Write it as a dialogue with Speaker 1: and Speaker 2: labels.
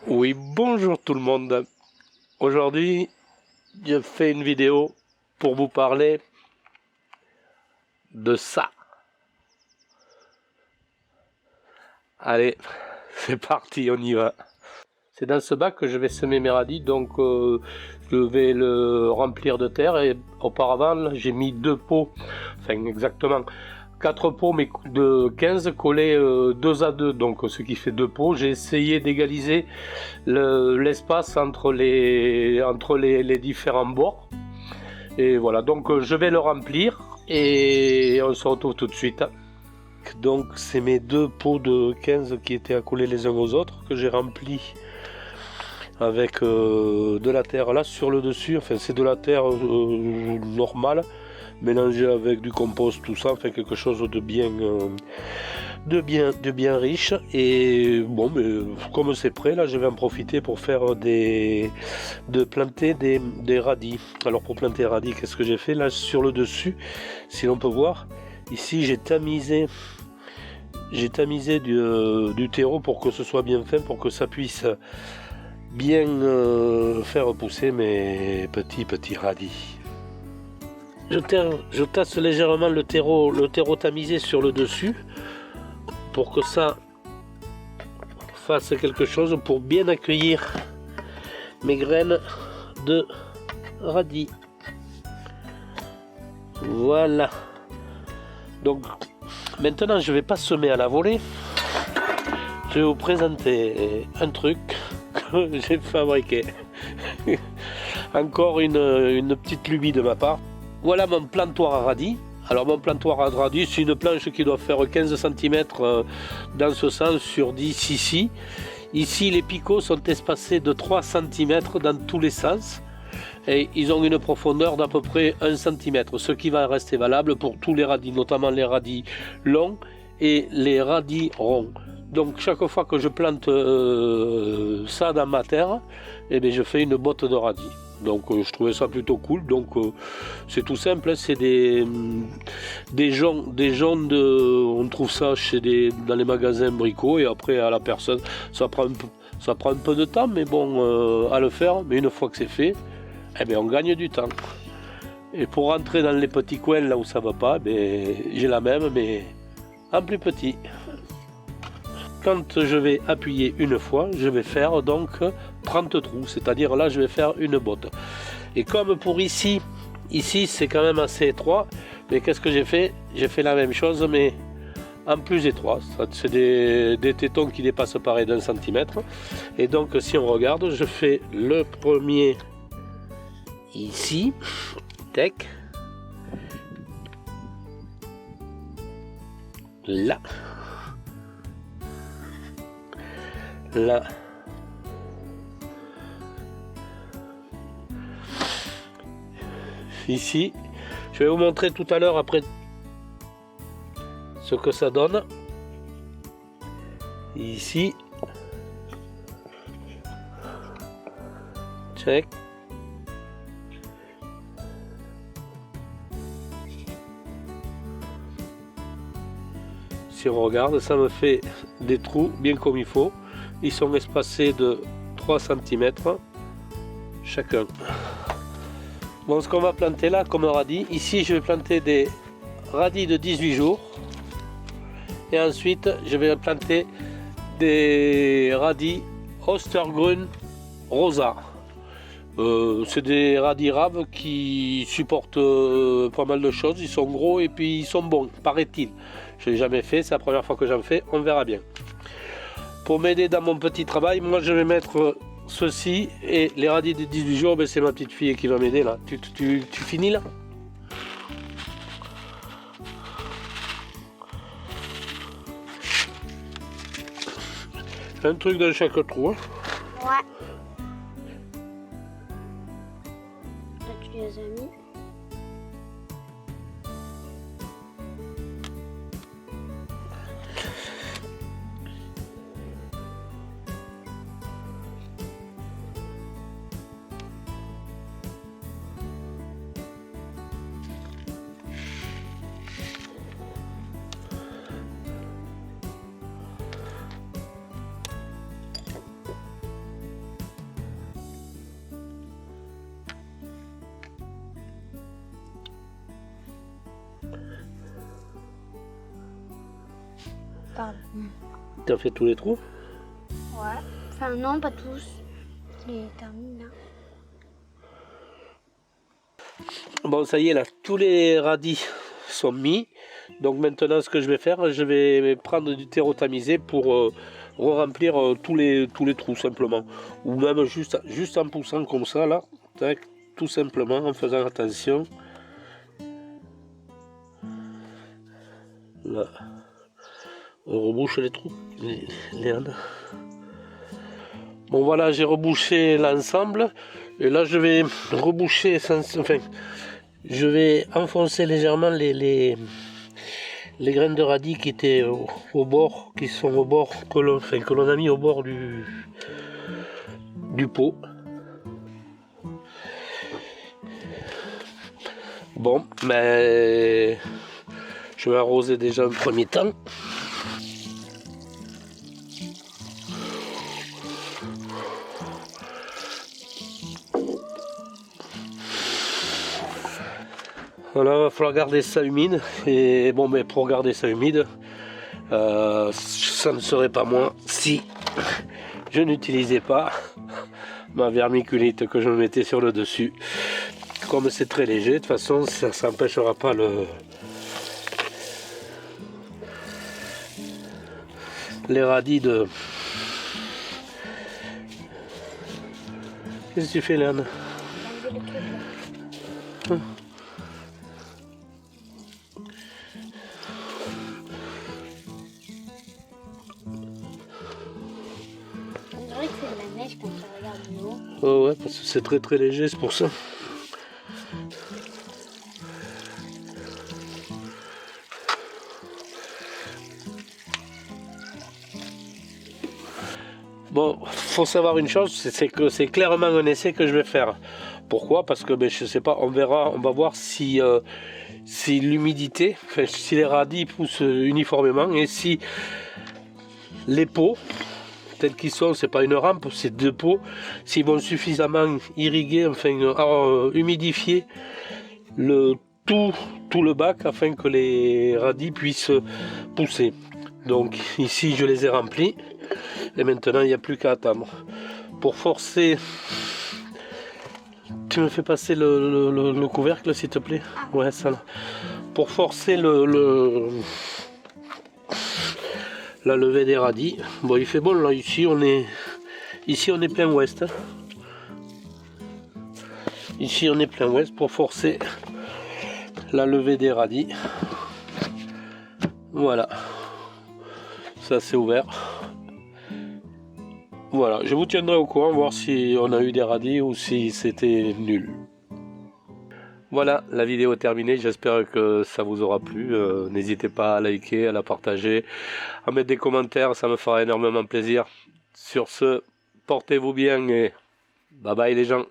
Speaker 1: Oui, bonjour tout le monde. Aujourd'hui, je fais une vidéo pour vous parler de ça. Allez, c'est parti, on y va. C'est dans ce bac que je vais semer mes radis, donc je vais le remplir de terre et auparavant j'ai mis 2 pots, enfin exactement 4 pots mais de 15 collés 2 à 2, donc ce qui fait 2 pots. J'ai essayé d'égaliser l'espace entre les différents bords. Et voilà, donc je vais le remplir et on se retrouve tout de suite. Donc c'est mes 2 pots de 15 qui étaient accolés les uns aux autres que j'ai remplis avec de la terre là sur le dessus. Enfin c'est de la terre normale mélangée avec du compost, tout ça, enfin quelque chose de bien riche. Et bon, mais comme c'est prêt, là je vais en profiter pour faire planter des radis. Alors pour planter les radis, qu'est-ce que j'ai fait là sur le dessus, si l'on peut voir ici, j'ai tamisé du terreau pour que ce soit bien fin, pour que ça puisse bien faire pousser mes petits radis. Je tasse légèrement le terreau tamisé sur le dessus pour que ça fasse quelque chose pour bien accueillir mes graines de radis. Voilà. Donc maintenant je vais pas semer à la volée. Je vais vous présenter un truc que j'ai fabriqué. Encore une petite lubie de ma part. Voilà mon plantoir à radis. Alors mon plantoir à radis, c'est une planche qui doit faire 15 cm dans ce sens sur 10 ici. Ici les picots sont espacés de 3 cm dans tous les sens. Et ils ont une profondeur d'à peu près 1 cm, ce qui va rester valable pour tous les radis, notamment les radis longs et les radis ronds. Donc chaque fois que je plante ça dans ma terre, eh bien, je fais une botte de radis. Donc je trouvais ça plutôt cool. Donc c'est tout simple, c'est des joncs on trouve ça dans les magasins bricots, et après à la personne, ça prend un peu de temps, mais bon, à le faire. Mais une fois que c'est fait, eh bien, on gagne du temps. Et pour rentrer dans les petits coins là où ça va pas, j'ai la même, mais en plus petit. Quand je vais appuyer une fois, je vais faire donc 30 trous, c'est-à-dire là je vais faire une botte. Et comme pour ici c'est quand même assez étroit, mais qu'est-ce que j'ai fait? J'ai fait la même chose, mais en plus étroit. C'est des tétons qui dépassent pareil d'1 cm. Et donc si on regarde, je fais le premier ici, tac, là, là, ici. Je vais vous montrer tout à l'heure après ce que ça donne. Ici, check. Si on regarde, ça me fait des trous bien comme il faut. Ils sont espacés de 3 cm chacun. Bon, ce qu'on va planter là comme radis, ici je vais planter des radis de 18 jours. Et ensuite je vais planter des radis Ostergrün rosa. C'est des radis raves qui supportent pas mal de choses. Ils sont gros et puis ils sont bons, paraît-il. Je l'ai jamais fait, c'est la première fois que j'en fais, on verra bien. Pour m'aider dans mon petit travail, moi je vais mettre ceci, et les radis de 18 jours, c'est ma petite fille qui va m'aider là. Tu finis là? Un truc dans chaque trou. Hein.
Speaker 2: Ouais. Là, tu les as mis. Pardon.
Speaker 1: Tu as fait tous les trous?
Speaker 2: Ouais. Enfin, non, pas tous. Les termine là.
Speaker 1: Bon, ça y est, là, tous les radis sont mis. Donc maintenant, ce que je vais faire, je vais prendre du terreau tamisé pour re-remplir tous les trous simplement. Ou même juste en poussant comme ça, là, tac, tout simplement, en faisant attention. Là, on rebouche les trous, Léane. Bon voilà, j'ai rebouché l'ensemble. Et là, je vais reboucher, enfin, je vais enfoncer légèrement les graines de radis qui étaient au bord, qui sont au bord, que l'on a mis au bord du pot. Bon, mais je vais arroser déjà un premier temps. Voilà, il va falloir garder ça humide. Et bon, mais pour garder ça humide, ça ne serait pas moins si je n'utilisais pas ma vermiculite que je mettais sur le dessus. Comme c'est très léger, de toute façon, ça n'empêchera pas les radis de... Qu'est-ce que tu fais, Léane?
Speaker 2: On dirait que c'est de la neige quand tu regardes de haut.
Speaker 1: Oh ouais, parce que c'est très très léger, c'est pour ça. Bon, faut savoir une chose, c'est que c'est clairement un essai que je vais faire. Pourquoi? Parce que ben, je sais pas, on va voir si l'humidité, enfin, si les radis poussent uniformément et si les pots tels qu'ils sont, c'est pas une rampe, c'est deux pots, s'ils vont suffisamment irriguer, enfin humidifier tout le bac afin que les radis puissent pousser. Donc ici je les ai remplis et maintenant il n'y a plus qu'à attendre. Pour forcer, tu me fais passer le couvercle s'il te plaît. Ouais, ça là. Pour forcer la levée des radis. Bon, il fait bon là, ici on est plein ouest. Hein. Ici on est plein ouest pour forcer la levée des radis. Voilà. Ça c'est ouvert. Voilà, je vous tiendrai au courant, voir si on a eu des radis ou si c'était nul. Voilà, la vidéo est terminée, j'espère que ça vous aura plu. N'hésitez pas à liker, à la partager, à mettre des commentaires, ça me fera énormément plaisir. Sur ce, portez-vous bien et bye bye les gens.